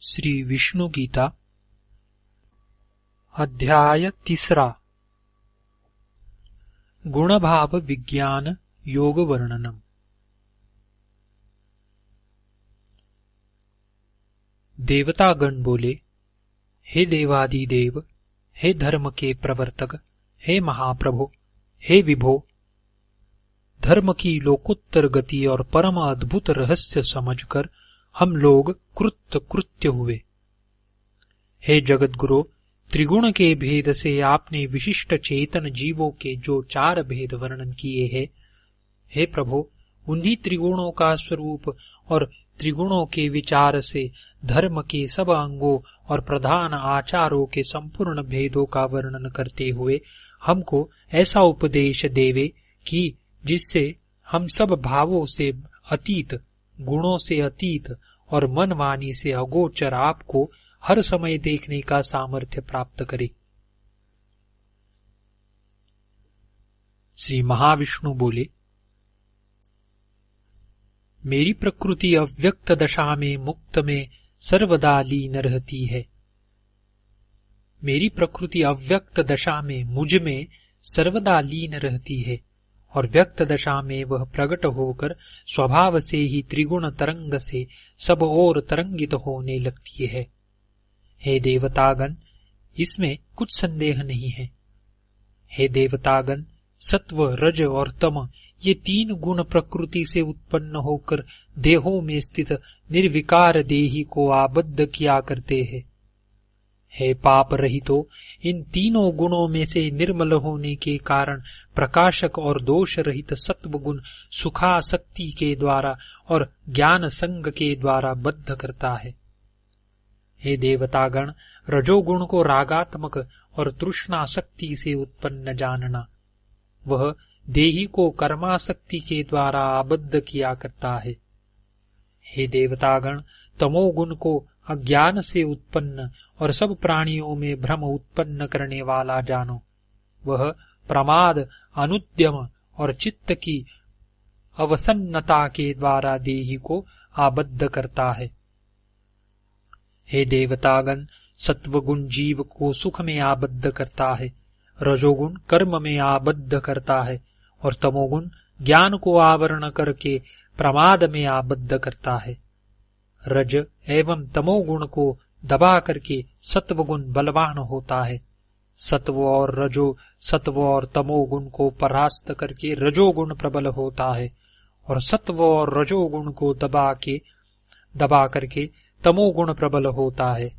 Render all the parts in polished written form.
श्री विष्णु गीता अध्याय 3 गुणभाव विज्ञान योग वर्णनम। देवतागण बोले, हे देवादिदेव, हे धर्म के प्रवर्तक, हे महाप्रभु, हे विभो, धर्म की लोकोत्तर गति और परम अद्भुत रहस्य समझकर हम लोग कृत्य हुए। हे जगतगुरु, त्रिगुण के भेद से आपने विशिष्ट चेतन जीवों के जो 4 भेद वर्णन किए हैं, हे प्रभु, उन्हीं त्रिगुणों का स्वरूप और त्रिगुणों के विचार से धर्म के सब अंगों और प्रधान आचारों के संपूर्ण भेदों का वर्णन करते हुए हमको ऐसा उपदेश देवे कि जिससे हम सब भावों से अतीत, गुणों से अतीत और मन वाणी से अगोचर आपको हर समय देखने का सामर्थ्य प्राप्त करे। श्री महाविष्णु बोले, मेरी प्रकृति अव्यक्त दशा में मुक्त में सर्वदा लीन रहती है। मेरी प्रकृति अव्यक्त दशा में मुझ में सर्वदा लीन रहती है और व्यक्त दशा में वह प्रकट होकर स्वभाव से ही त्रिगुण तरंग से सब ओर तरंगित होने लगती है। हे देवतागण, इसमें कुछ संदेह नहीं है। हे देवतागण, सत्व, रज और तम ये 3 गुण प्रकृति से उत्पन्न होकर देहों में स्थित निर्विकार देही को आबद्ध किया करते हैं। हे पाप रहितो, इन तीनों गुणों में से निर्मल होने के कारण प्रकाशक और दोष रहित सत्व गुण सुखासक्ति के द्वारा और ज्ञान संग के द्वारा बद्ध करता है। हे देवतागण, रजोगुण को रागात्मक और तृष्णाशक्ति से उत्पन्न जानना, वह देही को कर्माशक्ति के द्वारा आबद्ध किया करता है। हे देवतागण, तमोगुण को अज्ञान से उत्पन्न और सब प्राणियों में भ्रम उत्पन्न करने वाला जानो, वह प्रमाद, अनुद्यम और चित्त की अवसन्नता के द्वारा देही को आबद्ध करता है। हे देवतागण, सत्वगुण जीव को सुख में आबद्ध करता है, रजोगुण कर्म में आबद्ध करता है और तमोगुण ज्ञान को आवरण करके प्रमाद में आबद्ध करता है। रज एवं तमोगुण को दबा करके सत्वगुण बलवान होता है। सत्व और तमोगुण को परास्त करके रजोगुण प्रबल होता है और सत्व और रजोगुण को दबा करके तमोगुण प्रबल होता है।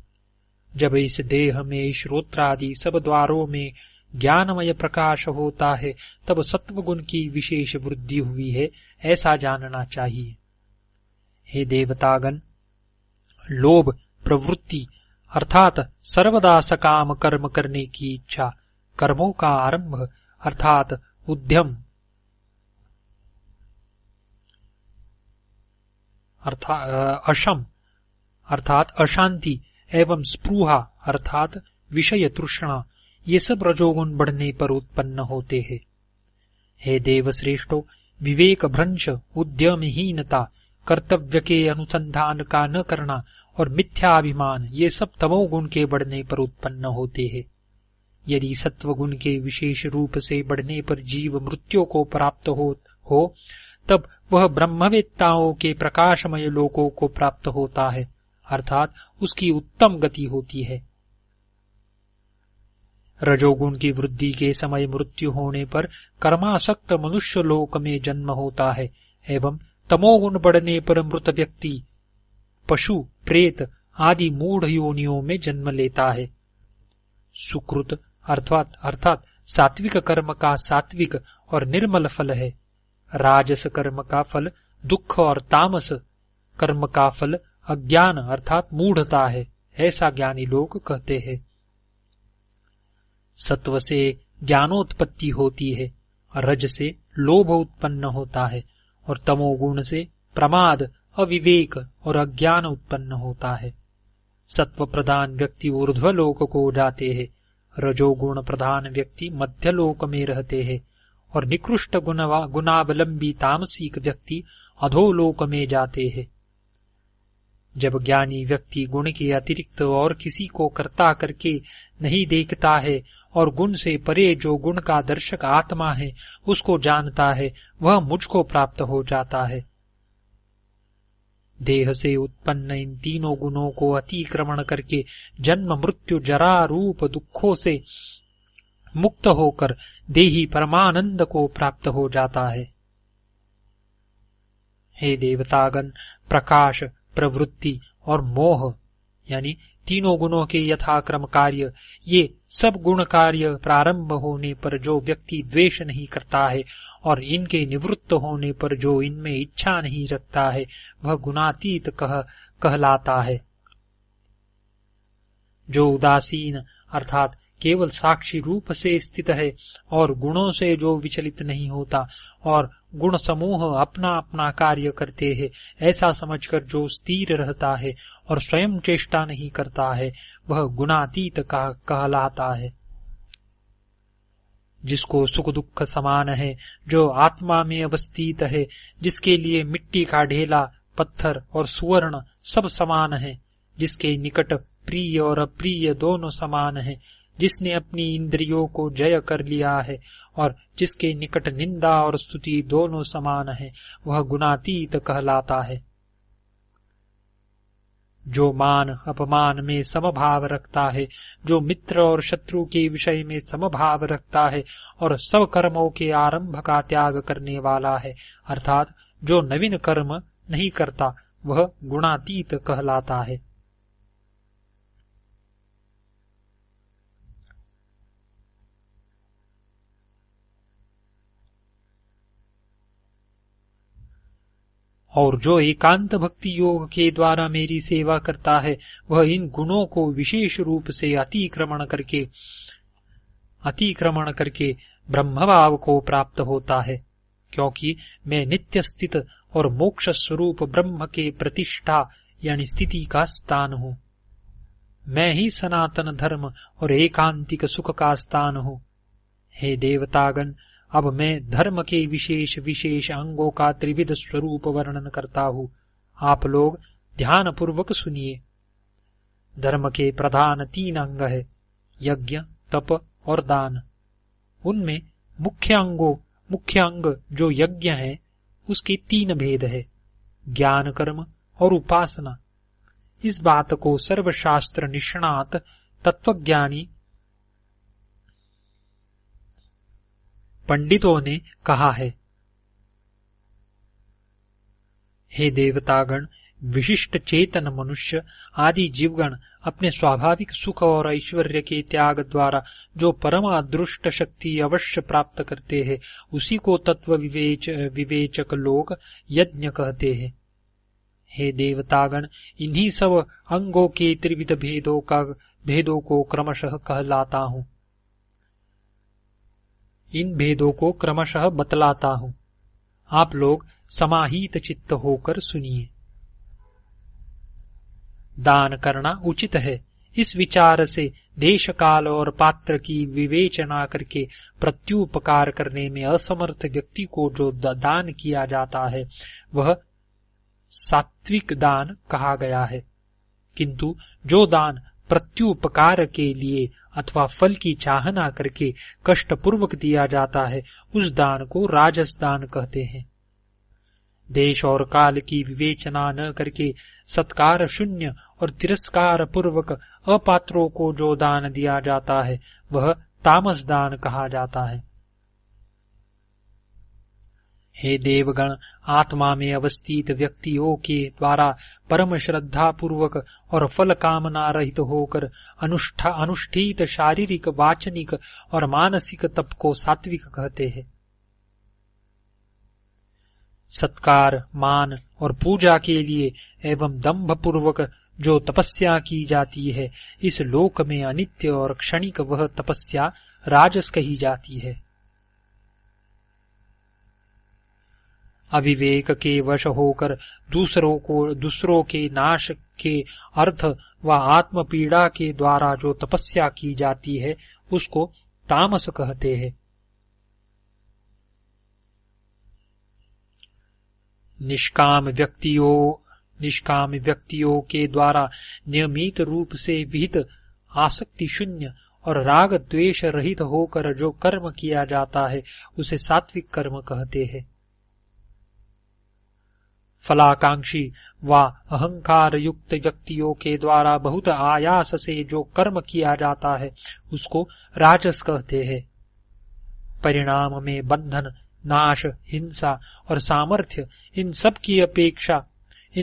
जब इस देह में श्रोत्रादि सब द्वारों में ज्ञानमय प्रकाश होता है, तब सत्वगुण की विशेष वृद्धि हुई है, ऐसा जानना चाहिए। हे देवतागण, लोभ प्रवृत्ति अर्थात सर्वदा सकाम कर्म करने की इच्छा, कर्मों का आरंभ अर्थात उद्यम अशम अर्थात अशांति एवं स्पृहा अर्थात विषय तृष्णा, ये सब रजोगुण बढ़ने पर उत्पन्न होते हैं। हे देवश्रेष्ठो, विवेक भ्रंश, उद्यमहीनता, कर्तव्य के अनुसंधान का न करना और मिथ्याभिमान, ये सब तमोगुण के बढ़ने पर उत्पन्न होते हैं। यदि सत्वगुण के विशेष रूप से बढ़ने पर जीव मृत्यु को प्राप्त हो तब वह ब्रह्मवेत्ताओं के प्रकाशमय लोकों को प्राप्त होता है, अर्थात उसकी उत्तम गति होती है। रजोगुण की वृद्धि के समय मृत्यु होने पर कर्मासक्त मनुष्य लोक में जन्म होता है एवं तमोगुण बढ़ने पर मृत व्यक्ति पशु, प्रेत आदि मूढ़ योनियों में जन्म लेता है। सुकृत अर्थात सात्विक कर्म का सात्विक और निर्मल फल है। राजस कर्म का फल दुख और तामस कर्म का फल अज्ञान अर्थात मूढ़ता है, ऐसा ज्ञानी लोग कहते हैं। सत्व से ज्ञानोत्पत्ति होती है, रज से लोभ उत्पन्न होता है और तमोगुण से प्रमाद, अविवेक और अज्ञान उत्पन्न होता है। सत्व प्रधान व्यक्ति ऊर्ध्वलोक को जाते हैं, रजोगुण प्रधान व्यक्ति मध्यलोक में रहते हैं और निकृष्ट गुणावलंबी तामसिक व्यक्ति अधोलोक में जाते हैं। जब ज्ञानी व्यक्ति गुण के अतिरिक्त और किसी को कर्ता करके नहीं देखता है और गुण से परे जो गुण का दर्शक आत्मा है उसको जानता है, वह मुझको प्राप्त हो जाता है। देह से उत्पन्न इन तीनों गुणों को अतिक्रमण करके जन्म मृत्यु जरा रूप दुखों से मुक्त होकर देही परमानंद को प्राप्त हो जाता है। हे देवतागण, प्रकाश, प्रवृत्ति और मोह यानी तीनों गुणों के यथाक्रम कार्य, ये सब गुण कार्य प्रारंभ होने पर जो व्यक्ति द्वेष नहीं करता है और इनके निवृत्त होने पर जो इनमें इच्छा नहीं रखता है, वह गुणातीत कहलाता है। जो उदासीन अर्थात केवल साक्षी रूप से स्थित है और गुणों से जो विचलित नहीं होता और गुण समूह अपना अपना कार्य करते हैं, ऐसा समझकर जो स्थिर रहता है और स्वयं चेष्टा नहीं करता है, वह गुणातीत कहलाता है। जिसको सुख दुख समान है, जो आत्मा में अवस्थित है, जिसके लिए मिट्टी का ढेला, पत्थर और सुवर्ण सब समान है, जिसके निकट प्रिय और अप्रिय दोनों समान है, जिसने अपनी इंद्रियों को जय कर लिया है और जिसके निकट निंदा और स्तुति दोनों समान है, वह गुणातीत कहलाता है। जो मान अपमान में समभाव रखता है, जो मित्र और शत्रु के विषय में समभाव रखता है और सब कर्मों के आरंभ का त्याग करने वाला है, अर्थात जो नवीन कर्म नहीं करता, वह गुणातीत कहलाता है। और जो एकांत भक्ति योग के द्वारा मेरी सेवा करता है, वह इन गुणों को विशेष रूप से अतिक्रमण करके ब्रह्मभाव को प्राप्त होता है, क्योंकि मैं नित्य स्थित और मोक्ष स्वरूप ब्रह्म के प्रतिष्ठा यानी स्थिति का स्थान हूँ। मैं ही सनातन धर्म और एकांतिक सुख का स्थान हूँ। हे देवतागण, अब मैं धर्म के विशेष विशेष अंगों का त्रिविध स्वरूप वर्णन करता हूँ। आप लोग ध्यान पूर्वक सुनिए। धर्म के प्रधान 3 अंग है, यज्ञ, तप और दान। उनमें मुख्य अंग जो यज्ञ है, उसके 3 भेद है, ज्ञान कर्म और उपासना। इस बात को सर्वशास्त्र निष्णात तत्वज्ञानी पंडितों ने कहा है। हे देवतागण, विशिष्ट चेतन मनुष्य आदि जीवगण अपने स्वाभाविक सुख और ऐश्वर्य के त्याग द्वारा जो परम अदृष्ट शक्ति अवश्य प्राप्त करते हैं, उसी को तत्व विवेचक लोग यज्ञ कहते हैं। हे देवतागण, इन्हीं सब अंगों के त्रिविध भेदों को क्रमशः कहलाता हूँ। इन भेदों को क्रमशः बतलाता हूँ। आप लोग समाहित चित्त होकर सुनिए। दान करना उचित है। इस विचार से देश काल और पात्र की विवेचना करके प्रत्युपकार करने में असमर्थ व्यक्ति को जो दान किया जाता है, वह सात्विक दान कहा गया है। किंतु जो दान प्रत्युपकार के लिए अथवा फल की चाहना करके कष्टपूर्वक दिया जाता है, उस दान को राजस दान कहते हैं। देश और काल की विवेचना न करके सत्कार शून्य और तिरस्कार पूर्वक अपात्रों को जो दान दिया जाता है, वह तामस दान कहा जाता है। हे देवगण, आत्मा में अवस्थित व्यक्तियों के द्वारा परम श्रद्धा पूर्वक और फल कामना रहित होकर अनुष्ठित शारीरिक, वाचनिक और मानसिक तप को सात्विक कहते हैं। सत्कार, मान और पूजा के लिए एवं दंभ पूर्वक जो तपस्या की जाती है, इस लोक में अनित्य और क्षणिक वह तपस्या राजस कही जाती है। अविवेक के वश होकर दूसरों के नाश के अर्थ व आत्म पीड़ा के द्वारा जो तपस्या की जाती है, उसको तामस कहते हैं। निष्काम व्यक्तियों के द्वारा नियमित रूप से विहित आसक्ति शून्य और राग द्वेष रहित होकर जो कर्म किया जाता है उसे सात्विक कर्म कहते हैं। फलाकांक्षी व अहंकार युक्त व्यक्तियों के द्वारा बहुत आयास से जो कर्म किया जाता है उसको राजस कहते हैं। परिणाम में बंधन, नाश, हिंसा और सामर्थ्य इन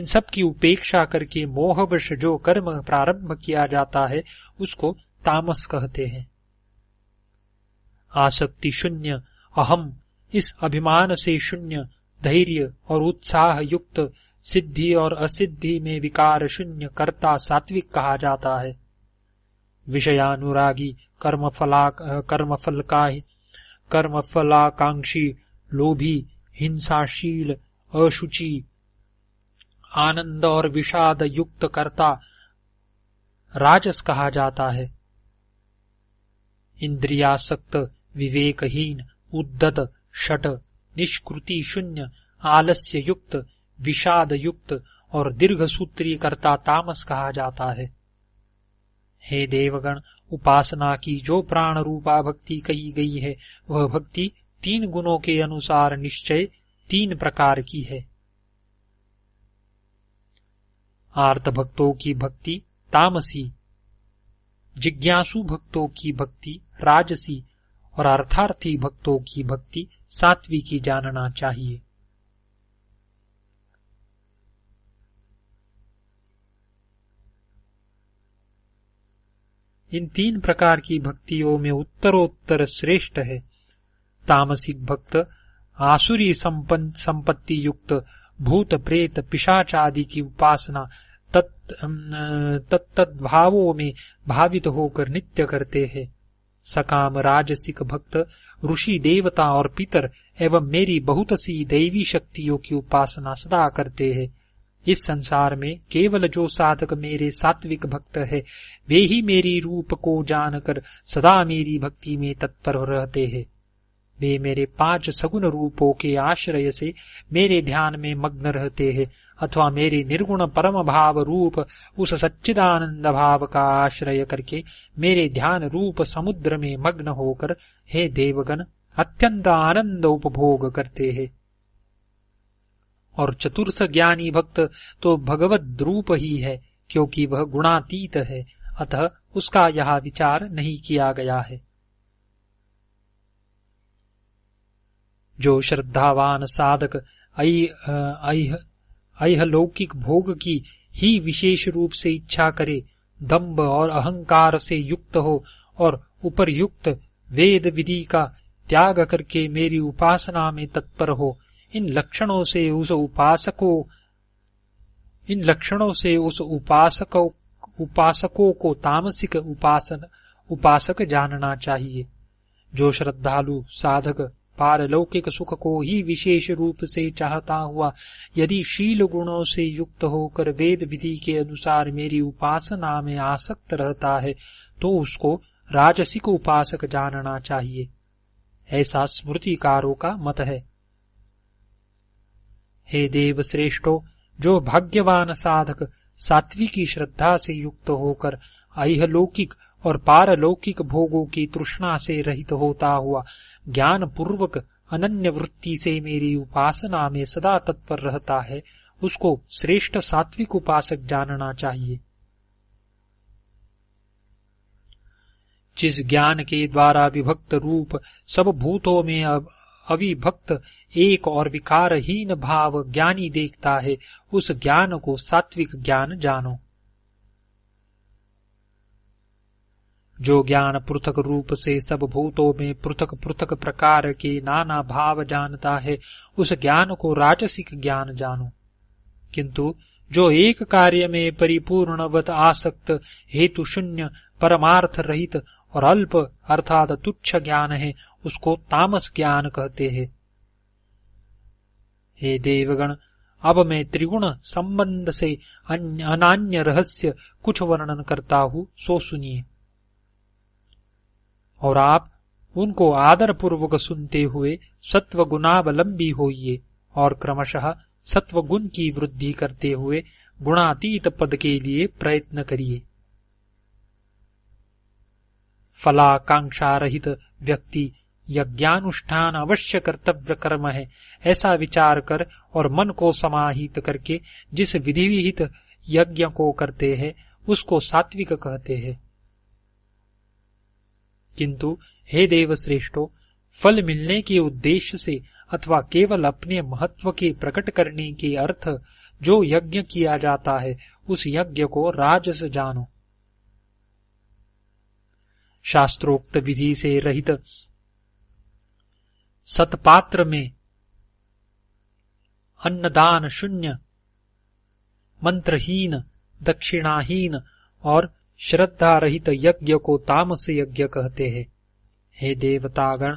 सब की उपेक्षा करके मोहवश जो कर्म प्रारंभ किया जाता है उसको तामस कहते हैं। आसक्ति शून्य, अहम, इस अभिमान से शून्य, धैर्य और उत्साह युक्त, सिद्धि और असिद्धि में विकार शून्य कर्ता सात्विक कहा जाता है। विषयानुरागी, कर्मफलाकांक्षी, लोभी, हिंसाशील, अशुचि, आनंद और विषाद युक्त कर्ता राजस कहा जाता है। इंद्रियासक्त, विवेकहीन, उद्धत, शठ, निष्कृति शून्य, आलस्य युक्त, विषाद युक्त और दीर्घ सूत्री कर्ता तामस कहा जाता है। हे देवगण, उपासना की जो प्राण रूपा भक्ति कही गई है वह भक्ति 3 गुणों के अनुसार निश्चय 3 प्रकार की है। आर्त भक्तों की भक्ति तामसी, जिज्ञासु भक्तों की भक्ति राजसी और अर्थार्थी भक्तों की भक्ति सात्विकी जानना चाहिए। इन 3 प्रकार की भक्तियों में उत्तरोत्तर श्रेष्ठ है। तामसिक भक्त आसुरी संपत्ति युक्त भूत प्रेत पिशाच आदि की उपासना तत्भावों में भावित होकर नित्य करते हैं। सकाम राजसिक भक्त ऋषि, देवता और पितर एवं मेरी बहुत सी दैवी शक्तियों की उपासना सदा करते हैं। इस संसार में केवल जो साधक मेरे सात्विक भक्त है वे ही मेरी रूप को जानकर सदा मेरी भक्ति में तत्पर रहते हैं। वे मेरे 5 सगुण रूपों के आश्रय से मेरे ध्यान में मग्न रहते हैं अथवा मेरे निर्गुण परम भाव रूप उस सच्चिदानंद भाव का आश्रय करके मेरे ध्यान रूप समुद्र में मग्न होकर हे देवगण अत्यंत आनंद उपभोग करते हैं। और चतुर्थ ज्ञानी भक्त तो भगवद रूप ही है, क्योंकि वह गुणातीत है, अतः उसका यह विचार नहीं किया गया है। जो श्रद्धावान साधक ऐहलौकिक भोग की ही विशेष रूप से इच्छा करे, दंभ और अहंकार से युक्त हो और उपर्युक्त वेद विधि का त्याग करके मेरी उपासना में तत्पर हो, इन लक्षणों से उस उपासकों को तामसिक उपासक जानना चाहिए। जो श्रद्धालु साधक पारलौकिक सुख को ही विशेष रूप से चाहता हुआ यदि शील गुणों से युक्त होकर वेद विधि के अनुसार मेरी उपासना में आसक्त रहता है तो उसको राजसिक उपासक जानना चाहिए, ऐसा स्मृतिकारों का मत है। हे देव श्रेष्ठो, जो भाग्यवान साधक सात्विकी श्रद्धा से युक्त होकर ऐहलौकिक और पारलौकिक भोगों की तृष्णा से रहित होता हुआ ज्ञान पूर्वक अनन्य वृत्ति से मेरी उपासना में सदा तत्पर रहता है, उसको श्रेष्ठ सात्विक उपासक जानना चाहिए। जिस ज्ञान के द्वारा विभक्त रूप सब भूतों में अविभक्त एक और विकारहीन भाव ज्ञानी देखता है, उस ज्ञान को सात्विक ज्ञान जानो। जो ज्ञान पृथक रूप से सब भूतों में पृथक पृथक प्रकार के नाना भाव जानता है, उस ज्ञान को राजसिक ज्ञान जानो। किंतु जो एक कार्य में परिपूर्णवत आसक्त, हेतु शून्य, परमार्थ रहित और अल्प अर्थात तुच्छ ज्ञान है, उसको तामस ज्ञान कहते हैं। हे देवगण, अब मैं त्रिगुण संबंध से अनान्य रहस्य कुछ वर्णन करता हूँ, सो सुनिए। और आप उनको आदर पूर्वक सुनते हुए सत्व गुणावलंबी होइए और क्रमशः सत्व गुण की वृद्धि करते हुए गुणातीत पद के लिए प्रयत्न करिए। फलाकांक्षा रहित व्यक्ति यज्ञानुष्ठान अवश्य कर्तव्य कर्म है, ऐसा विचार कर और मन को समाहित करके जिस विधि विहित यज्ञ को करते हैं उसको सात्विक कहते हैं। किंतु हे देव श्रेष्ठो, फल मिलने के उद्देश्य से अथवा केवल अपने महत्व के प्रकट करने के अर्थ जो यज्ञ किया जाता है उस यज्ञ को राजस जानो। शास्त्रोक्त विधि से रहित सतपात्र में अन्नदान शून्य, मंत्रहीन, दक्षिणाहीन और श्रद्धा रहित यज्ञ को तामस यज्ञ कहते हैं। हे देवतागण,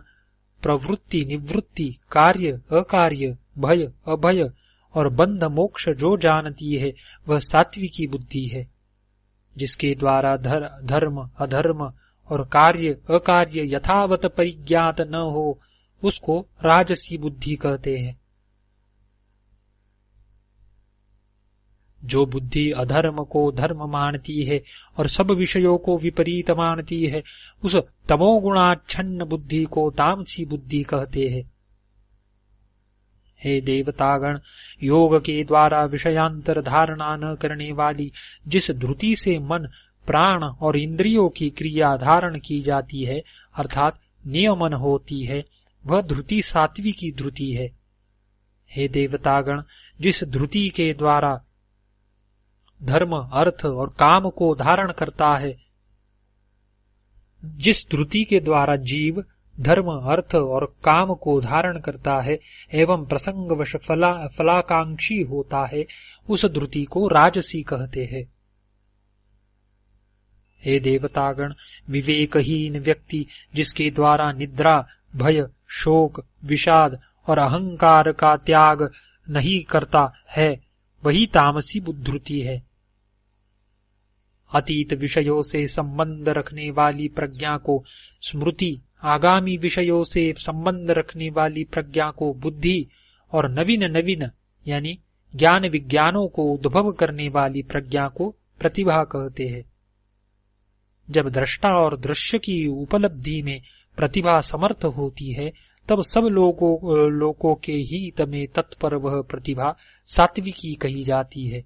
प्रवृत्ति निवृत्ति, कार्य अकार्य, भय अभय और बंध मोक्ष जो जानती है वह सात्विकी बुद्धि है। जिसके द्वारा धर्म अधर्म और कार्य अकार्य यथावत परिज्ञात न हो उसको राजसी बुद्धि कहते हैं। जो बुद्धि अधर्म को धर्म मानती है और सब विषयों को विपरीत मानती है उस तमोगुणाच्छन्न बुद्धि को तामसी बुद्धि कहते हैं। हे देवतागण, योग के द्वारा विषयांतर धारणा न करने वाली जिस धृति से मन, प्राण और इंद्रियों की क्रिया धारण की जाती है अर्थात नियमन होती है, वह धृति सात्विकी धृति है। हे देवतागण, जिस धृति के द्वारा धर्म अर्थ और काम को धारण करता है, जिस धृति के द्वारा जीव धर्म अर्थ और काम को धारण करता है एवं प्रसंगवश फलाकांक्षी होता है, उस धृति को राजसी कहते हैं। हे देवतागण, विवेकहीन व्यक्ति जिसके द्वारा निद्रा, भय, शोक, विषाद और अहंकार का त्याग नहीं करता है वही तामसी बुद्धि है। अतीत विषयों से संबंध रखने वाली प्रज्ञा को स्मृति, आगामी विषयों से संबंध रखने वाली प्रज्ञा को बुद्धि और नवीन नवीन यानी ज्ञान विज्ञानों को उद्भव करने वाली प्रज्ञा को प्रतिभा कहते हैं। जब दृष्टा और दृश्य की उपलब्धि में प्रतिभा समर्थ होती है तब सब लोगों के हित में तत्पर वह प्रतिभा सात्विकी कही जाती है।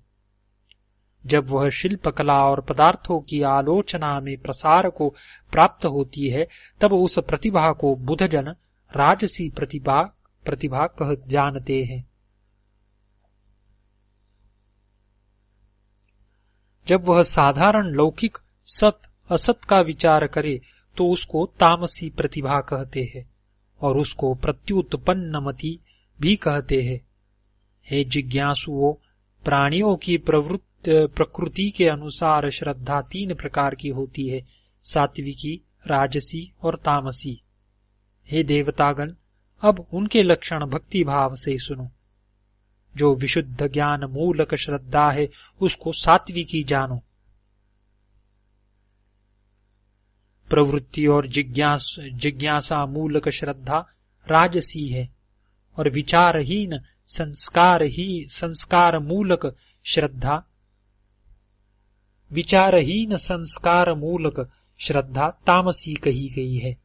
जब वह शिल्प कला और पदार्थों की आलोचना में प्रसार को प्राप्त होती है तब उस प्रतिभा को बुधजन राजसी प्रतिभा कह जानते हैं। जब वह साधारण लौकिक सत असत का विचार करे तो उसको तामसी प्रतिभा कहते हैं और उसको प्रत्युत्पन्नमति भी कहते हैं। हे जिज्ञासुओं, प्राणियों की प्रकृति के अनुसार श्रद्धा 3 प्रकार की होती है, सात्विकी, राजसी और तामसी। हे देवतागण, अब उनके लक्षण भक्ति भाव से सुनो। जो विशुद्ध ज्ञान मूलक श्रद्धा है उसको सात्विकी जानो। प्रवृत्ति और जिज्ञासा मूलक श्रद्धा राजसी है और विचारहीन संस्कार मूलक श्रद्धा तामसी कही गई है।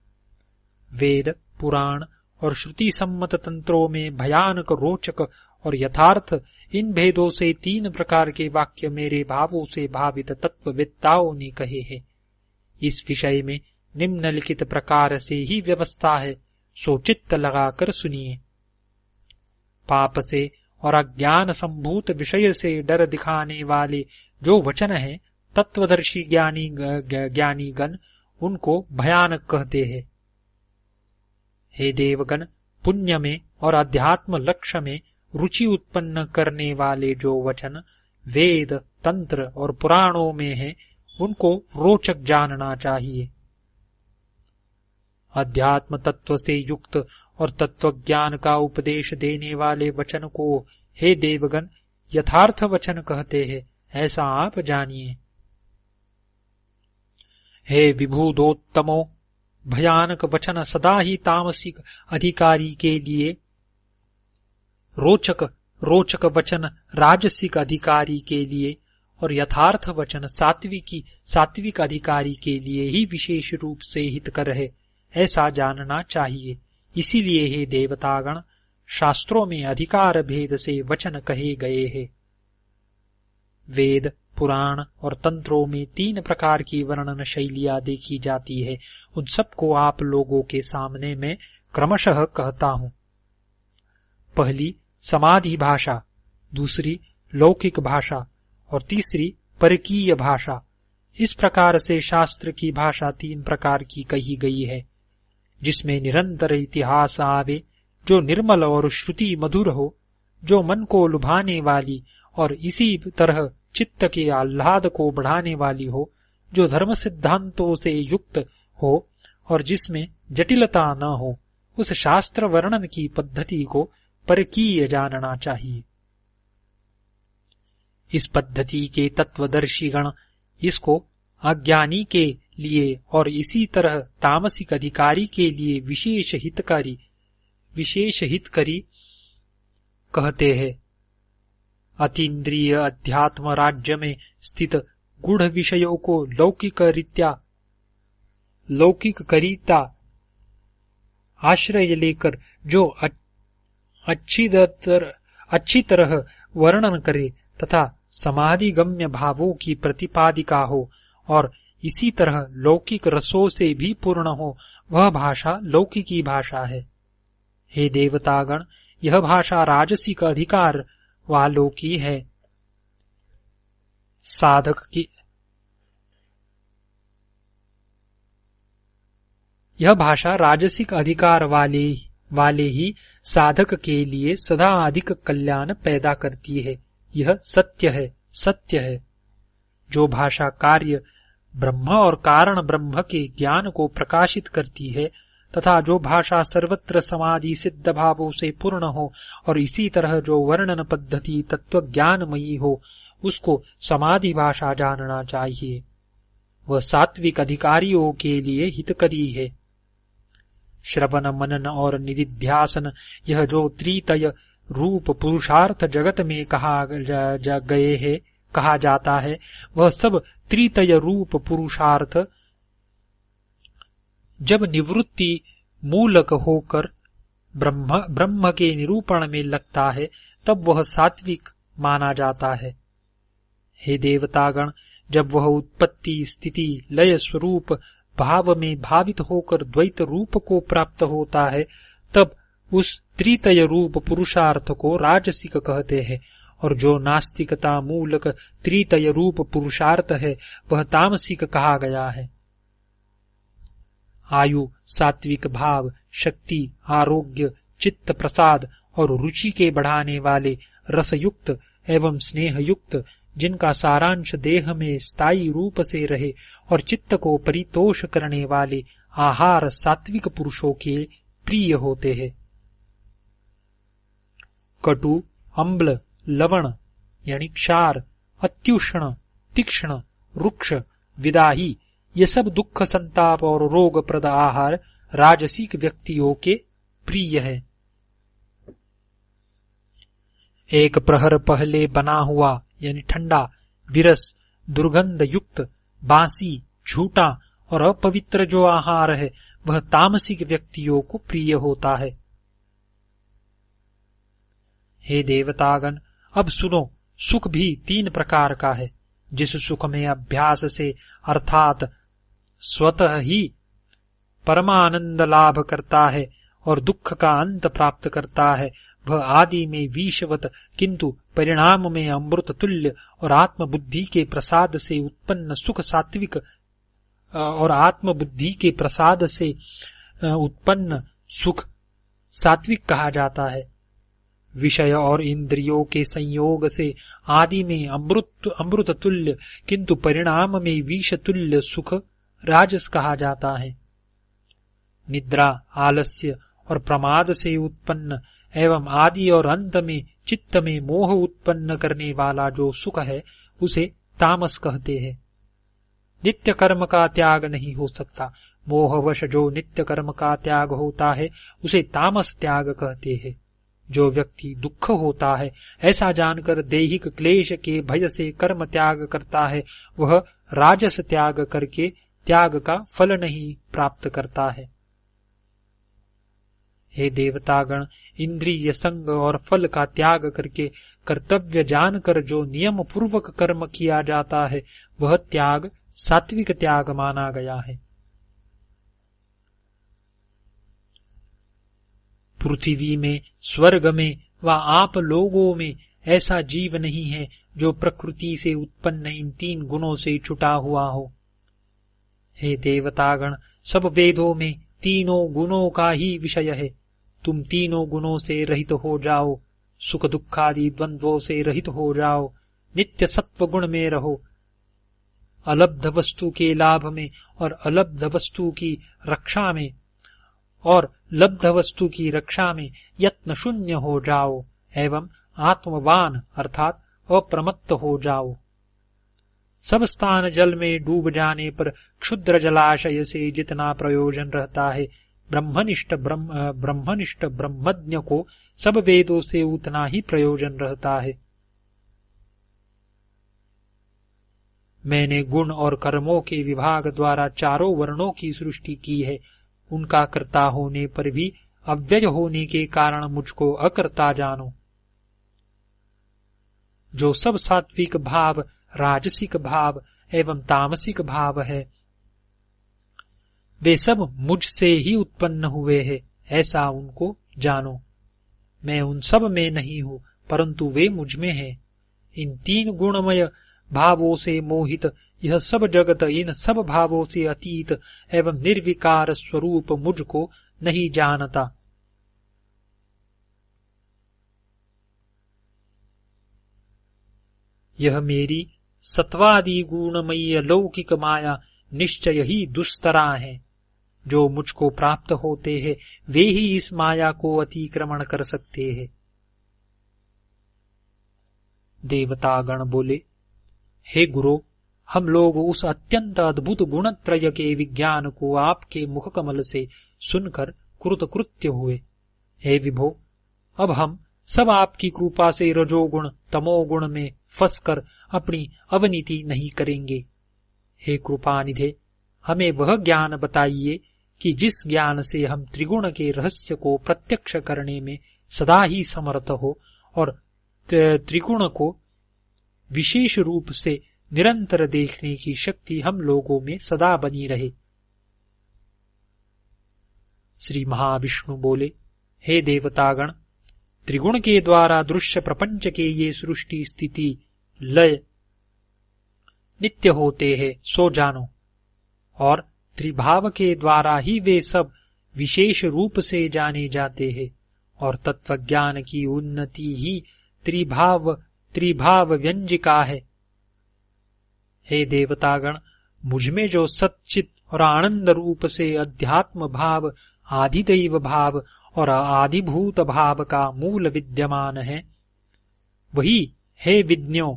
वेद, पुराण और श्रुति सम्मत तंत्रों में भयानक, रोचक और यथार्थ इन भेदों से 3 प्रकार के वाक्य मेरे भावों से भावित तत्ववेत्ताओं ने कहे हैं। इस विषय में निम्नलिखित प्रकार से ही व्यवस्था है, सो चित्त लगाकर सुनिए। पाप से और अज्ञान संभूत विषय से डर दिखाने वाले जो वचन हैं, तत्वदर्शी ज्ञानीगण उनको भयानक कहते हैं। हे देवगण, पुण्य में और अध्यात्म लक्ष्य में रुचि उत्पन्न करने वाले जो वचन वेद, तंत्र और पुराणों में हैं, उनको रोचक जानना चाहिए। अध्यात्म तत्व से युक्त और तत्वज्ञान का उपदेश देने वाले वचन को हे देवगण यथार्थ वचन कहते हैं, ऐसा आप जानिए। हे विभूदोत्तमो, भयानक वचन सदा ही तामसिक अधिकारी के लिए रोचक रोचक वचन राजसिक अधिकारी के लिए और यथार्थ वचन सात्विक अधिकारी के लिए ही विशेष रूप से हितकर है, ऐसा जानना चाहिए। इसीलिए हे देवतागण, शास्त्रों में अधिकार भेद से वचन कहे गए हैं। वेद, पुराण और तंत्रों में 3 प्रकार की वर्णन शैलियां देखी जाती है। उन सबको आप लोगों के सामने मैं क्रमशः कहता हूं। पहली समाधि भाषा, दूसरी लौकिक भाषा और तीसरी परकीय भाषा। इस प्रकार से शास्त्र की भाषा 3 प्रकार की कही गई है, जिसमें निरंतर इतिहास आवे, जो निर्मल और श्रुति मधुर हो, जो मन को लुभाने वाली और इसी तरह चित्त के आह्लाद को बढ़ाने वाली हो, जो धर्म सिद्धांतों से युक्त हो और जिसमें जटिलता न हो। उस शास्त्र वर्णन की पद्धति को परकीय जानना चाहिए। इस पद्धति के तत्वदर्शीगण इसको अज्ञानी के लिए और इसी तरह तामसिक अधिकारी के लिए विशेष हितकारी कहते हैं। अतीन्द्रिय अध्यात्म राज्य में स्थित गूढ़ विषयों को लौकिक करीता आश्रय लेकर जो अच्छी तरह वर्णन करे तथा समाधिगम्य भावों की प्रतिपादिका हो और इसी तरह लौकिक रसों से भी पूर्ण हो, वह भाषा लौकिकी भाषा है। हे देवतागण, यह भाषा राजसिक अधिकार वालों की है। यह भाषा राजसिक अधिकार वाले ही साधक के लिए सदा अधिक कल्याण पैदा करती है। यह सत्य है। जो भाषा कार्य ब्रह्म और कारण ब्रह्म के ज्ञान को प्रकाशित करती है तथा जो भाषा सर्वत्र समाधि सिद्ध भावों से पूर्ण हो और इसी तरह जो वर्णन पद्धति तत्व ज्ञानमयी हो, उसको समाधि भाषा जानना चाहिए। वह सात्विक अधिकारियों के लिए हितकरी है। श्रवण, मनन और निधिध्यासन, यह जो त्रितय रूप पुरुषार्थ जगत में कहा जाता है, वह सब त्रितय रूप पुरुषार्थ जब निवृत्ति मूलक होकर ब्रह्म के निरूपण में लगता है, तब वह सात्विक माना जाता है। हे देवतागण, जब वह उत्पत्ति स्थिति लय स्वरूप भाव में भावित होकर द्वैत रूप को प्राप्त होता है, तब उस त्रितय रूप पुरुषार्थ को राजसिक कहते हैं, और जो नास्तिकता मूलक त्रितय रूप पुरुषार्थ है वह तामसिक कहा गया है। आयु, सात्विक भाव, शक्ति, आरोग्य, चित्त प्रसाद और रुचि के बढ़ाने वाले, रसयुक्त एवं स्नेहयुक्त, जिनका सारांश देह में स्थायी रूप से रहे और चित्त को परितोष करने वाले आहार सात्विक पुरुषों के प्रिय होते हैं। कटु, अम्ल, लवण यानी क्षार, अत्युष्ण, तीक्ष्ण, रुक्ष, विदाही, ये सब दुख, संताप और रोगप्रद आहार राजसिक व्यक्तियों के प्रिय है। एक प्रहर पहले बना हुआ यानी ठंडा, विरस, दुर्गंध युक्त, बासी, झूठा और अपवित्र जो आहार है वह तामसिक व्यक्तियों को प्रिय होता है। हे देवतागण, अब सुनो, सुख भी 3 प्रकार का है। जिस सुख में अभ्यास से अर्थात स्वतः ही परमानंद लाभ करता है और दुख का अंत प्राप्त करता है, वह आदि में विषवत किंतु परिणाम में अमृत तुल्य और आत्मबुद्धि के प्रसाद से उत्पन्न सुख सात्विक और आत्मबुद्धि के प्रसाद से उत्पन्न सुख सात्विक कहा जाता है। विषय और इंद्रियों के संयोग से आदि में अमृत तुल्य किंतु परिणाम में विष तुल्य सुख राजस कहा जाता है। निद्रा, आलस्य और प्रमाद से उत्पन्न एवं आदि और अंत में चित्त में मोह उत्पन्न करने वाला जो सुख है उसे तामस कहते हैं। नित्य कर्म का त्याग नहीं हो सकता। मोहवश जो नित्य कर्म का त्याग होता है उसे तामस त्याग कहते हैं। जो व्यक्ति दुख होता है ऐसा जानकर दैहिक क्लेश के भय से कर्म त्याग करता है, वह राजस त्याग करके त्याग का फल नहीं प्राप्त करता है। हे देवतागण, इंद्रिय संग और फल का त्याग करके कर्तव्य जानकर जो नियम पूर्वक कर्म किया जाता है, वह त्याग सात्विक त्याग माना गया है। पृथ्वी में, स्वर्ग में व आप लोगों में ऐसा जीव नहीं है जो प्रकृति से उत्पन्न इन 3 गुणों से छुटा हुआ हो। हे देवतागण, सब वेदों में तीनों गुणों का ही विषय है। तुम तीनों गुणों से रहित हो जाओ, सुख दुखादि द्वंद्वों से रहित हो जाओ, नित्य सत्व गुण में रहो, अलब्ध वस्तु के लाभ में और अलब्ध वस्तु की रक्षा में और लब्ध वस्तु की रक्षा में यत्न शून्य हो जाओ एवं आत्मवान अर्थात अप्रमत्त हो जाओ। सब स्थान जल में डूब जाने पर क्षुद्र जलाशय से जितना प्रयोजन रहता है, ब्रह्मनिष्ठ ब्रह्मज्ञ को सब वेदों से उतना ही प्रयोजन रहता है। मैंने गुण और कर्मों के विभाग द्वारा चारों वर्णों की सृष्टि की है। उनका कर्ता होने पर भी अव्यय होने के कारण मुझको अकर्ता जानो। जो सब सात्विक भाव, राजसिक भाव एवं तामसिक भाव है, वे सब मुझसे ही उत्पन्न हुए हैं, ऐसा उनको जानो। मैं उन सब में नहीं हूँ, परंतु वे मुझ में हैं। इन 3 गुणमय भावों से मोहित यह सब जगत इन सब भावों से अतीत एवं निर्विकार स्वरूप मुझको नहीं जानता। यह मेरी सत्वादि गुणमयी लौकिक माया निश्चय ही दुस्तरा है। जो मुझको प्राप्त होते हैं वे ही इस माया को अतिक्रमण कर सकते हैं। देवतागण बोले, हे गुरु, हम लोग उस अत्यंत अद्भुत गुणत्रय के विज्ञान को आपके मुख कमल से सुनकर कृतकृत्य हुए। हे विभो, अब हम सब आपकी कृपा से रजोगुण तमोगुण में फंसकर अपनी अवनीति नहीं करेंगे। हे कृपानिधे, हमें वह ज्ञान बताइए कि जिस ज्ञान से हम त्रिगुण के रहस्य को प्रत्यक्ष करने में सदा ही समर्थ हो और त्रिगुण को विशेष रूप से निरंतर देखने की शक्ति हम लोगों में सदा बनी रहे। श्री महाविष्णु बोले, हे देवतागण, त्रिगुण के द्वारा दृश्य प्रपंच के ये सृष्टि स्थिति लय नित्य होते हैं, सो जानो। और त्रिभाव के द्वारा ही वे सब विशेष रूप से जाने जाते हैं और तत्वज्ञान की उन्नति ही त्रिभाव व्यंजिका है। हे देवतागण, मुझमें जो सच्चित और आनंद रूप से अध्यात्म भाव, आदिदैव भाव और आदिभूत भाव का मूल विद्यमान है, वही हे विज्ञों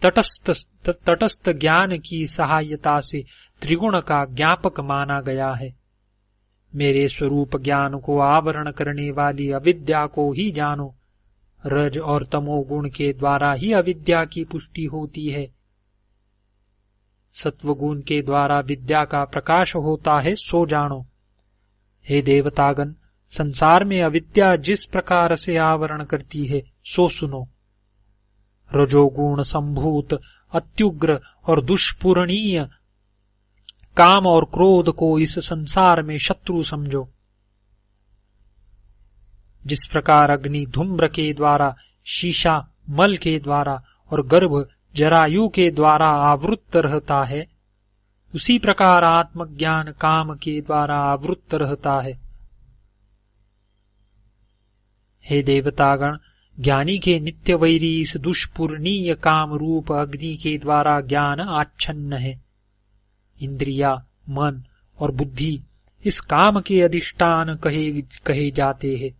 तटस्थ ज्ञान की सहायता से त्रिगुण का ज्ञापक माना गया है। मेरे स्वरूप ज्ञान को आवरण करने वाली अविद्या को ही जानो। रज और तमोगुण के द्वारा ही अविद्या की पुष्टि होती है। सत्वगुण के द्वारा विद्या का प्रकाश होता है, सो जानो। हे देवतागण, संसार में अविद्या जिस प्रकार से आवरण करती है, सो सुनो। रजोगुण संभूत अत्युग्र और दुष्पूरणीय काम और क्रोध को इस संसार में शत्रु समझो। जिस प्रकार अग्नि धूम्र के द्वारा, शीशा मल के द्वारा और गर्भ जरायु के द्वारा आवृत्त रहता है, उसी प्रकार आत्मज्ञान काम के द्वारा आवृत्त रहता है। हे देवतागण, ज्ञानी के नित्य वैरी इस दुष्पूर्णीय काम रूप अग्नि के द्वारा ज्ञान आच्छन्न है। इंद्रिया, मन और बुद्धि इस काम के अधिष्ठान कहे जाते हैं।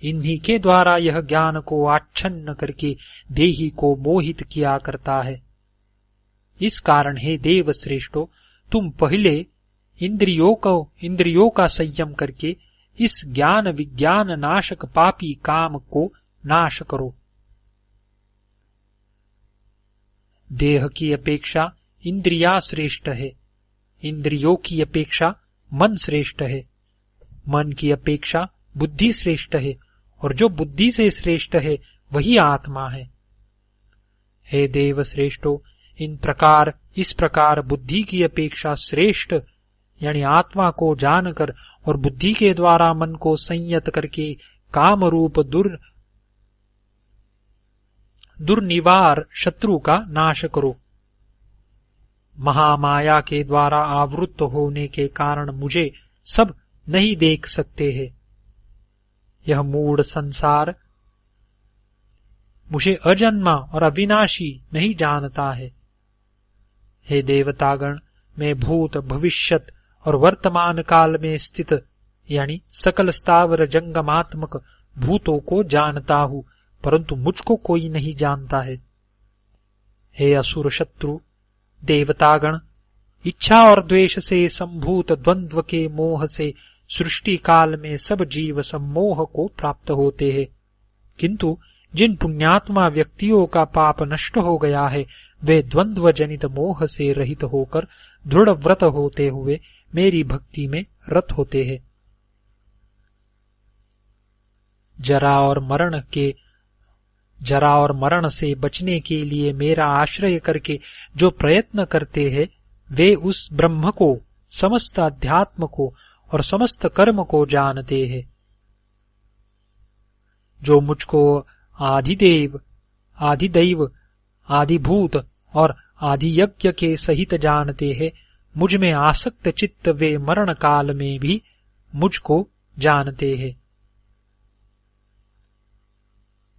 इन्हीं के द्वारा यह ज्ञान को आच्छन्न करके देही को मोहित किया करता है। इस कारण हे देव श्रेष्ठो, तुम पहले इंद्रियों का संयम करके इस ज्ञान विज्ञान नाशक पापी काम को नाश करो। देह की अपेक्षा इंद्रिया श्रेष्ठ है, इंद्रियों की अपेक्षा मन श्रेष्ठ है, मन की अपेक्षा बुद्धि श्रेष्ठ है, और जो बुद्धि से श्रेष्ठ है वही आत्मा है। हे देव श्रेष्ठो, इस प्रकार बुद्धि की अपेक्षा श्रेष्ठ यानी आत्मा को जानकर और बुद्धि के द्वारा मन को संयत करके काम रूप दुर्निवार शत्रु का नाश करो। महामाया के द्वारा आवृत्त होने के कारण मुझे सब नहीं देख सकते हैं। यह मूढ़ संसार मुझे अजन्मा और अविनाशी नहीं जानता है। हे देवतागण, मैं भूत भविष्यत और वर्तमान काल में स्थित यानी सकल स्थावर जंगमात्मक भूतों को जानता हूँ, परंतु मुझको कोई नहीं जानता है। हे असुर शत्रु देवतागण, इच्छा और द्वेष से संभूत द्वंद्व के मोह से सृष्टि काल में सब जीव सम्मोह को प्राप्त होते हैं, किंतु जिन पुण्यात्मा व्यक्तियों का पाप नष्ट हो गया है वे द्वंद्व जनित मोह से रहित होकर दृढ़ व्रत होते हुए मेरी भक्ति में रत होते हैं। जरा और मरण से बचने के लिए मेरा आश्रय करके जो प्रयत्न करते हैं वे उस ब्रह्म को, समस्त अध्यात्म को और समस्त कर्म को जानते हैं। जो मुझको आदिदेव, आदिदैव, आदिभूत और आदियज्ञ के सहित जानते हैं, मुझ में आसक्त चित्त वे मरण काल में भी मुझको जानते हैं।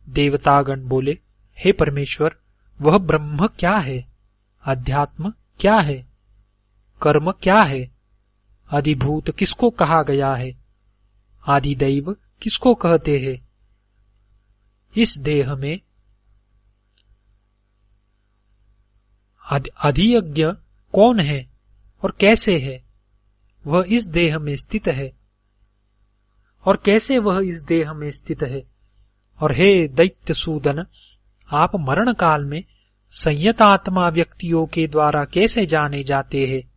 देवतागण बोले, हे परमेश्वर, वह ब्रह्म क्या है? अध्यात्म क्या है? कर्म क्या है? आदिभूत किसको कहा गया है? आदिदैव किसको कहते हैं? इस देह में अधियज्ञ कौन है और कैसे है? वह इस देह में स्थित है और कैसे वह इस देह में स्थित है? और हे दैत्य सूदन, आप मरण काल में संयत आत्मा व्यक्तियों के द्वारा कैसे जाने जाते हैं?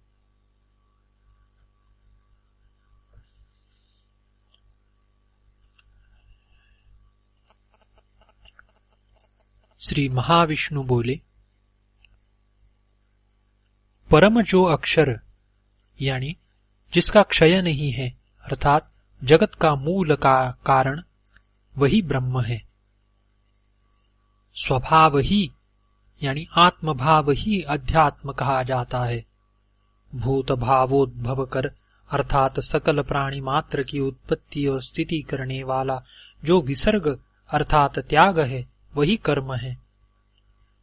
श्री महाविष्णु बोले, परम जो अक्षर यानी जिसका क्षय नहीं है अर्थात जगत का मूल का कारण वही ब्रह्म है। स्वभाव ही यानी आत्मभाव ही अध्यात्म कहा जाता है। भूत भावोद्भव कर अर्थात सकल प्राणी मात्र की उत्पत्ति और स्थिति करने वाला जो विसर्ग अर्थात त्याग है वही कर्म है।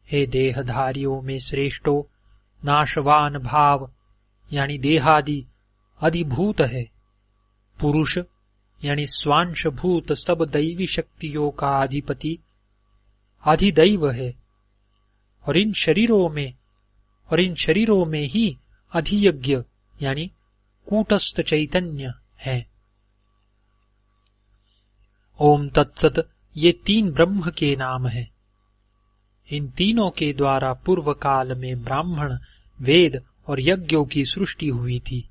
हे देहधारियों में श्रेष्ठो, नाशवान भाव यानी देहादि अधिभूत है। पुरुष यानी स्वांशभूत सब दैवी शक्तियों का अधिपति अधिदैव है और इन शरीरों में ही अधियज्ञ यानी कूटस्थ चैतन्य है। ओम तत्सत ये तीन ब्रह्म के नाम है। इन तीनों के द्वारा पूर्व काल में ब्राह्मण, वेद और यज्ञों की सृष्टि हुई थी।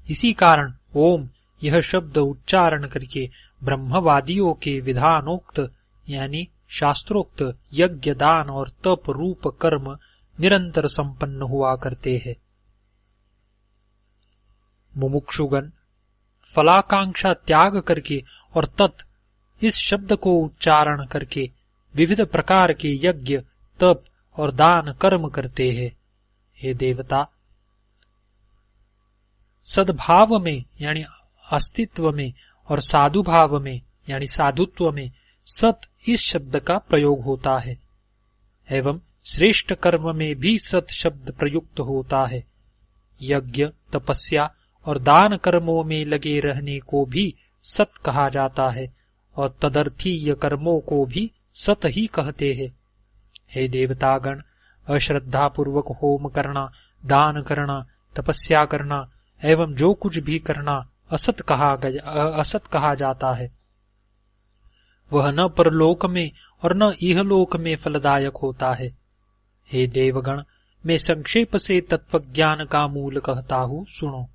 इसी कारण ओम यह शब्द उच्चारण करके ब्रह्मवादियों के विधानोक्त यानी शास्त्रोक्त यज्ञ, दान और तप रूप कर्म निरंतर संपन्न हुआ करते हैं। मुमुक्षुगण फलाकांक्षा त्याग करके और तत् इस शब्द को उच्चारण करके विविध प्रकार के यज्ञ, तप और दान कर्म करते हैं। हे देवता, सद्भाव में यानी अस्तित्व में और साधु भाव में यानी साधुत्व में सत इस शब्द का प्रयोग होता है एवं श्रेष्ठ कर्म में भी सत शब्द प्रयुक्त होता है। यज्ञ, तपस्या और दान कर्मों में लगे रहने को भी सत कहा जाता है और तदर्थीय कर्मों को भी सत ही कहते हैं। हे देवतागण, अश्रद्धा पूर्वक होम करना, दान करना, तपस्या करना एवं जो कुछ भी करना असत कहा जाता है। वह न परलोक में और न इहलोक में फलदायक होता है। हे देवगण, मैं संक्षेप से तत्वज्ञान का मूल कहता हूँ, सुनो।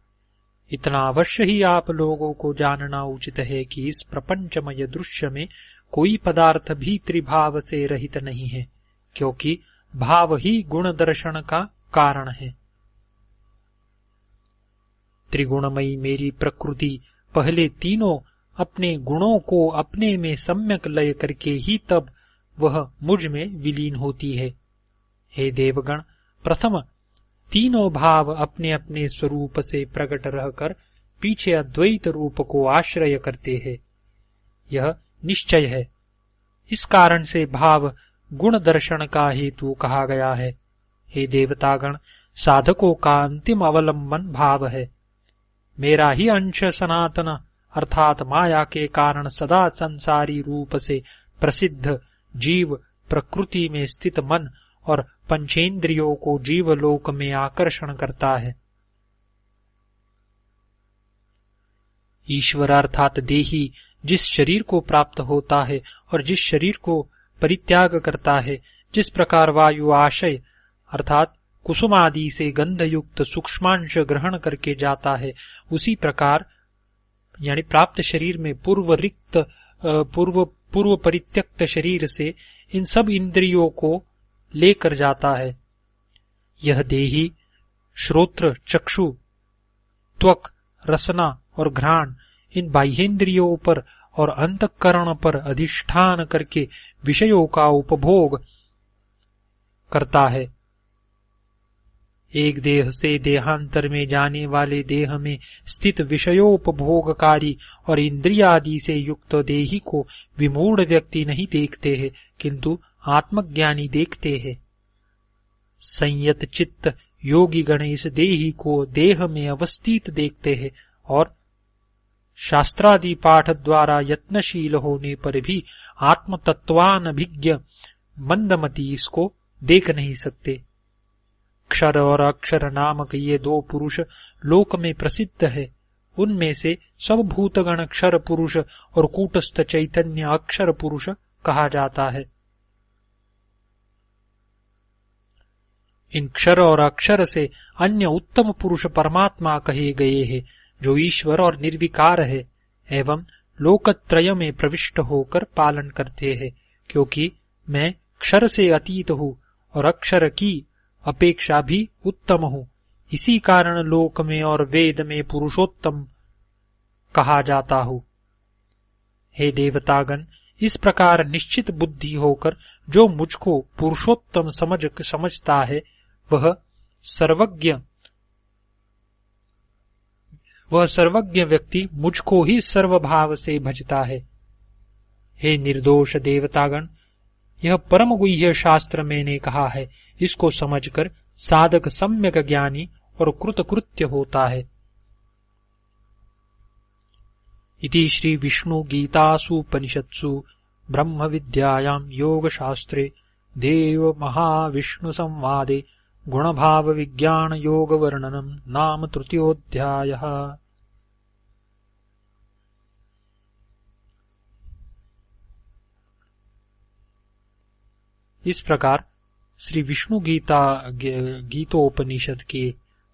इतना अवश्य ही आप लोगों को जानना उचित है कि इस प्रपंचमय दृश्य में कोई पदार्थ भी त्रिभाव से रहित नहीं है, क्योंकि भाव ही गुण दर्शन का कारण है। त्रिगुणमयी मेरी प्रकृति पहले तीनों अपने गुणों को अपने में सम्यक लय करके ही तब वह मुझ में विलीन होती है। हे देवगण, प्रथम तीनों भाव अपने अपने स्वरूप से प्रकट रहकर पीछे अद्वैत रूप को आश्रय करते हैं। यह निश्चय है। इस कारण से भाव गुण दर्शन का हेतु कहा गया है। हे देवतागण, साधकों का अंतिम अवलंबन भाव है। मेरा ही अंश सनातन अर्थात माया के कारण सदा संसारी रूप से प्रसिद्ध जीव प्रकृति में स्थित मन और पंचेंद्रियों को जीवलोक में आकर्षण करता है। ईश्वर अर्थात देही जिस शरीर को प्राप्त होता है और जिस शरीर को परित्याग करता है, जिस प्रकार वायु आशय अर्थात कुसुम आदि से गंधयुक्त सूक्ष्मांश ग्रहण करके जाता है, उसी प्रकार यानी प्राप्त शरीर में पूर्व परित्यक्त शरीर से इन सब इंद्रियों को लेकर जाता है। यह देही श्रोत्र, चक्षु, त्वक, रसना और घ्राण इन बाह्येंद्रियों पर और अंतःकरण पर अधिष्ठान करके विषयों का उपभोग करता है। एक देह से देहांतर में जाने वाले देह में स्थित विषयोपभोगकारी और इंद्रियादि से युक्त देही को विमूढ़ व्यक्ति नहीं देखते हैं, किंतु आत्मज्ञानी देखते हैं। संयत चित्त योगी गण इस देही को देह में अवस्थित देखते हैं और शास्त्रादि पाठ द्वारा यत्नशील होने पर भी आत्मतत्वानभिज्ञ मंदमती इसको देख नहीं सकते। क्षर और अक्षर नामक ये दो पुरुष लोक में प्रसिद्ध है। उनमें से सब भूतगण क्षर पुरुष और कूटस्थ चैतन्य अक्षर पुरुष कहा जाता है। इन क्षर और अक्षर से अन्य उत्तम पुरुष परमात्मा कहे गए हैं, जो ईश्वर और निर्विकार है एवं लोकत्रय में प्रविष्ट होकर पालन करते हैं। क्योंकि मैं क्षर से अतीत हूँ और अक्षर की अपेक्षा भी उत्तम हूँ, इसी कारण लोक में और वेद में पुरुषोत्तम कहा जाता हूँ। हे देवतागण, इस प्रकार निश्चित बुद्धि होकर जो मुझको पुरुषोत्तम समझता है, वह सर्वज्ञ व्यक्ति मुझको ही सर्वभाव से भजता है। हे निर्दोष देवतागण, यह परम गुह्य शास्त्र मैंने कहा है, इसको समझकर साधक सम्यक ज्ञानी और कृतकृत्य होता है। इति श्री विष्णु गीतासूपनिषत्सु ब्रह्म विद्यायां योग शास्त्रे देव महाविष्णु संवादे गुणभाव विज्ञान योग वर्णनम नाम तृतीयोऽध्यायः। इस प्रकार श्री विष्णु गीतोपनिषद के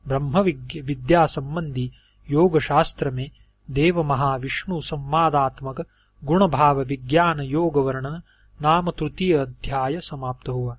ब्रह्म विद्या संबंधी योग शास्त्र में देव महाविष्णु संवादात्मक गुण भाव विज्ञान योग वर्णन नाम तृतीय अध्याय समाप्त हुआ।